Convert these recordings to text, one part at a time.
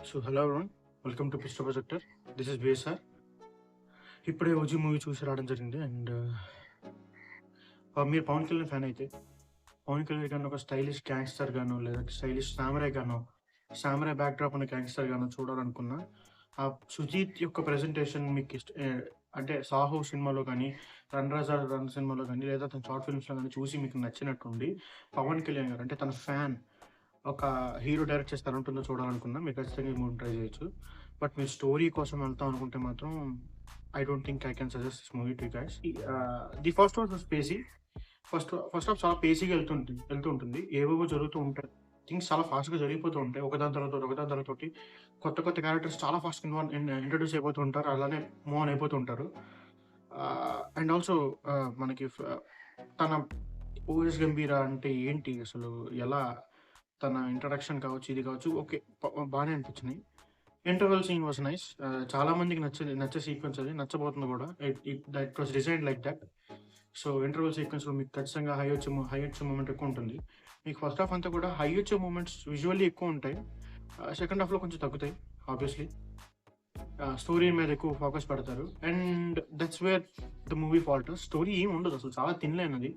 So hello everyone, welcome to Pisto projector. This is BSR. ఇప్పుడే OG movie చూసి రావడం జరిగింది. అండ్ మీరు పవన్ కళ్యాణ్ ఫ్యాన్ అయితే పవన్ కళ్యాణ్ గారిని ఒక స్టైలిష్ గ్యాంగ్స్టర్ గాను, లేదా స్టైలిష్ సామరాయ్ గాను, సామరాయ్ బ్యాక్ డ్రాప్ ఉన్న గ్యాంగ్స్టర్ గాను చూడాలనుకున్నా, ఆ సుజీత్ యొక్క ప్రెజెంటేషన్ మీకు అంటే సాహో సినిమాలో కానీ, రన్ రాజా రన్ సినిమాలో కానీ, లేదా తన షార్ట్ ఫిల్మ్స్లో కానీ చూసి మీకు నచ్చినట్టుండి పవన్ కళ్యాణ్ గారు అంటే తన ఫ్యాన్ ఒక హీరో డైరెక్ట్ చేస్తే ఎలా ఉంటుందో చూడాలనుకున్నా, మీరు ఖచ్చితంగా ఈ మూవీ ట్రై చేయొచ్చు. బట్ మీరు స్టోరీ కోసం వెళ్తాం అనుకుంటే మాత్రం I don't think I can suggest this movie to guys. The first was pacy. First half చాలా పేసీగా వెళ్తూ ఉంటుంది. ఏవేవో జరుగుతూ ఉంటాయి, థింగ్స్ చాలా ఫాస్ట్గా జరిగిపోతూ ఉంటాయి. ఒకదాని తర్వాత ఒకటి కొత్త కొత్త క్యారెక్టర్స్ చాలా ఫాస్ట్గా ఇంట్రడ్యూస్ అయిపోతూ ఉంటారు, అలానే మూవ్ ఆన్ అయిపోతూ ఉంటారు. అండ్ ఆల్సో మనకి తన ఓఎస్ గంభీర అంటే ఏంటి అసలు, ఎలా తన ఇంట్రడక్షన్ కావచ్చు, ఇది కావచ్చు, ఓకే, బాగానే అనిపించినాయి. Interval scene was nice. చాలా మందికి నచ్చే సీక్వెన్స్, అది నచ్చబోతుంది కూడా. It was design like that. So interval సీక్వెన్స్లో మీకు ఖచ్చితంగా హై వచ్చే మూమెంట్ ఎక్కువ ఉంటుంది. మీకు ఫస్ట్ హాఫ్ అంతా కూడా హై వచ్చే మూమెంట్స్ విజువల్లీ ఎక్కువ ఉంటాయి. సెకండ్ హాఫ్లో కొంచెం తగ్గుతాయి ఆబ్వియస్లీ. స్టోరీ మీద ఎక్కువ ఫోకస్ పెడతారు. And that's where the movie ఫాల్టర్స్. Story ఏం ఉండదు అసలు, చాలా తినలేనది.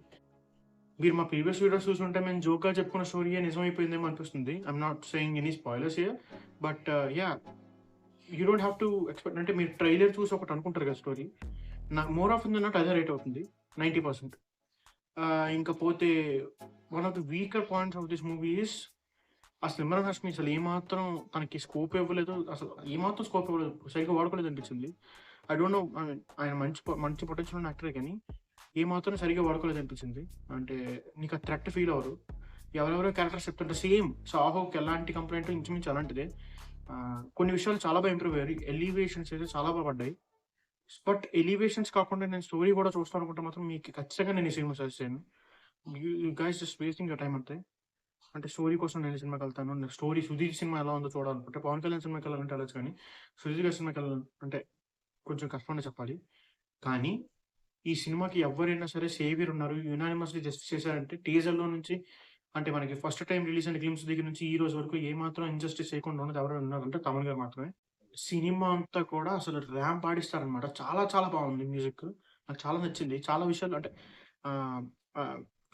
మీరు మా ప్రీవియస్ వీడియోస్ చూసుంటే మేము జోక్గా చెప్పుకున్న స్టోరీ నిజమైపోయిందేమో అనిపిస్తుంది. I'm not saying any spoilers here, but yeah, you don't have to expect. అంటే మీరు ట్రైలర్ చూసి ఒకటి అనుకుంటారు కదా స్టోరీ, నాకు మోర్ ఆఫ్ అన్నట్టు అదే రేట్ అవుతుంది 90%. ఇంకా పోతే one of the weaker points of this movie is అసలు ఇమ్రాన్ హాష్మి అసలు ఏమాత్రం తనకి స్కోప్ ఇవ్వలేదు, అసలు ఏమాత్రం స్కోప్ ఇవ్వలేదు, సరిగ్గా వాడుకోలేదు అనిపించింది. ఐ డోంట్ నో, ఆయన మంచి పొటెన్షియల్ ఉన్న యాక్టరే కానీ ఏమాత్రం సరిగ్గా వాడుకోలేదు అనిపించింది. అంటే నీకు ఆ థ్రెట్ ఫీల్ అవ్వరు. ఎవరెవరో క్యారెక్టర్స్ చెప్తుంటే సేమ్ సాహోకి ఎలాంటి కంప్లైంట్ ఇంచుమించు అలాంటిదే. కొన్ని విషయాలు చాలా బాగా ఇంప్రూవ్ అయ్యారు. ఎలివేషన్స్ అయితే చాలా బాగా పడ్డాయి. బట్ ఎలివేషన్స్ కాకుండా నేను స్టోరీ కూడా చూస్తాను అనుకుంటే మాత్రం మీకు ఖచ్చితంగా నేను ఈ సినిమా సజెస్ట్ చేయను. You guys just wasting your time అంతే. అంటే స్టోరీ కోసం నేను సినిమాకి వెళ్తాను. నాకు స్టోరీ సుధీర్ సినిమా ఎలా ఉందో చూడాలనుకుంటే, పవన్ కళ్యాణ్ సినిమాకి వెళ్ళాలంటే వెళ్ళచ్చు, కానీ సుధీర్ గారి సినిమాకి వెళ్ళాలంటే కొంచెం కష్టమని చెప్పాలి. కానీ ఈ సినిమాకి ఎవరైనా సరే సేవియర్ ఉన్నారు, యునానిమస్లీ జస్టిస్ చేశారంటే టీజర్లో నుంచి, అంటే మనకి ఫస్ట్ టైం రిలీజ్ అయిన గ్లిమ్స్ దగ్గర నుంచి ఈ రోజు వరకు ఏ మాత్రం ఇన్జస్టిస్ చేయకుండా ఉన్నది ఎవరైనా ఉన్నారంటే తమన్ గారు మాత్రమే. సినిమా అంతా కూడా అసలు ర్యాంప్ ఆడిస్తారనమాట. చాలా చాలా బాగుంది మ్యూజిక్, నాకు చాలా నచ్చింది. చాలా విషయాలు అంటే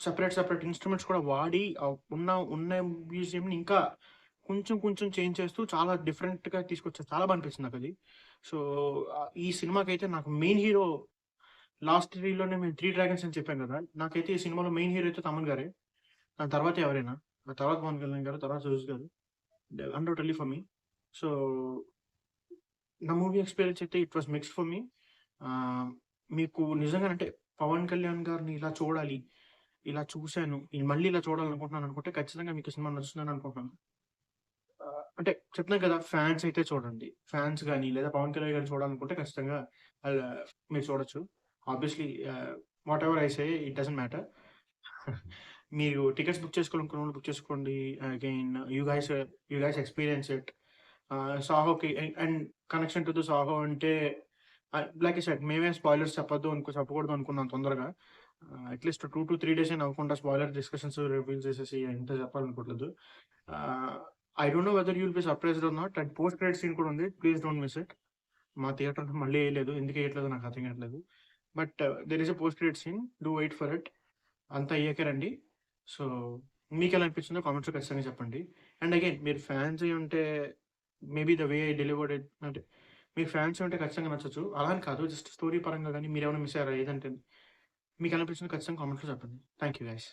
సెపరేట్ ఇన్స్ట్రుమెంట్స్ కూడా వాడి ఉన్న మ్యూజియంని ఇంకా కొంచెం కొంచెం చేంజ్ చేస్తూ చాలా డిఫరెంట్గా తీసుకొచ్చారు. చాలా బాగా అనిపించింది నాకు అది. సో ఈ సినిమాకి అయితే నాకు మెయిన్ హీరో, లాస్ట్ రీల్లోనే మేము 3 డ్రాగన్స్ అని చెప్పాం కదా, నాకైతే ఈ సినిమాలో మెయిన్ హీరో అయితే తమన్ గారే. దాని తర్వాత ఎవరైనా, ఆ తర్వాత పవన్ కళ్యాణ్ గారు, తర్వాత సురేష్ గారు, అన్డౌటెడ్లీ ఫర్ మీ. సో నా మూవీ ఎక్స్పీరియన్స్ అయితే it was mixed for me. మీకు నిజంగా అంటే పవన్ కళ్యాణ్ గారిని ఇలా చూడాలి, ఇలా చూశాను, మళ్ళీ ఇలా చూడాలనుకుంటున్నాను అనుకుంటే ఖచ్చితంగా మీకు సినిమా నచ్చుతుందని అనుకుంటున్నాను. అంటే చెప్తున్నాను కదా, ఫ్యాన్స్ అయితే చూడండి. ఫ్యాన్స్ కానీ లేదా పవన్ కళ్యాణ్ గారిని చూడాలనుకుంటే ఖచ్చితంగా మీరు చూడొచ్చు. Obviously whatever I say it doesn't matter. మీరు టికెట్స్ బుక్ చేసుకోవాలనుకున్న వాళ్ళు బుక్ చేసుకోండి. Again you guys experience it. సాహోకి and connection to the Saaho అంటే లైక్ ఐ సెడ్, మేమే స్పాయిలర్స్ చెప్పకూడదు అనుకున్నాను తొందరగా. అట్లీస్ట్ 2 to 3 days అయినా అవ్వకుండా స్పాయిలర్ డిస్కషన్స్ రివీల్ చేసేసి ఎంత చెప్పాలనుకోవట్లేదు. I don't know whether you'll be surprised or not. And post credit scene కూడా ఉంది, ప్లీజ్ డోంట్ మిస్ ఇట్. మా థియేటర్లో మళ్ళీ వేయలేదు, ఎందుకు వేయట్లేదు నాకు అర్థం కావట్లేదు. But there is a post credit scene, do wait for it. అంతా అయ్యాకే రండి. సో మీకు ఎలా అనిపించిందో కామెంట్స్లో ఖచ్చితంగా చెప్పండి. అండ్ అగైన్ మీరు ఫ్యాన్స్ అయి ఉంటే maybe the way I delivered it, అంటే మీకు ఫ్యాన్స్ ఉంటే ఖచ్చితంగా నచ్చచ్చు. అలా అని కాదు, జస్ట్ స్టోరీ పరంగా కానీ మీరు ఏమైనా మిస్ అయ్యారా ఏదంటే మీకు అనిపించిందో ఖచ్చితంగా కామెంట్స్లో చెప్పండి. Thank you guys.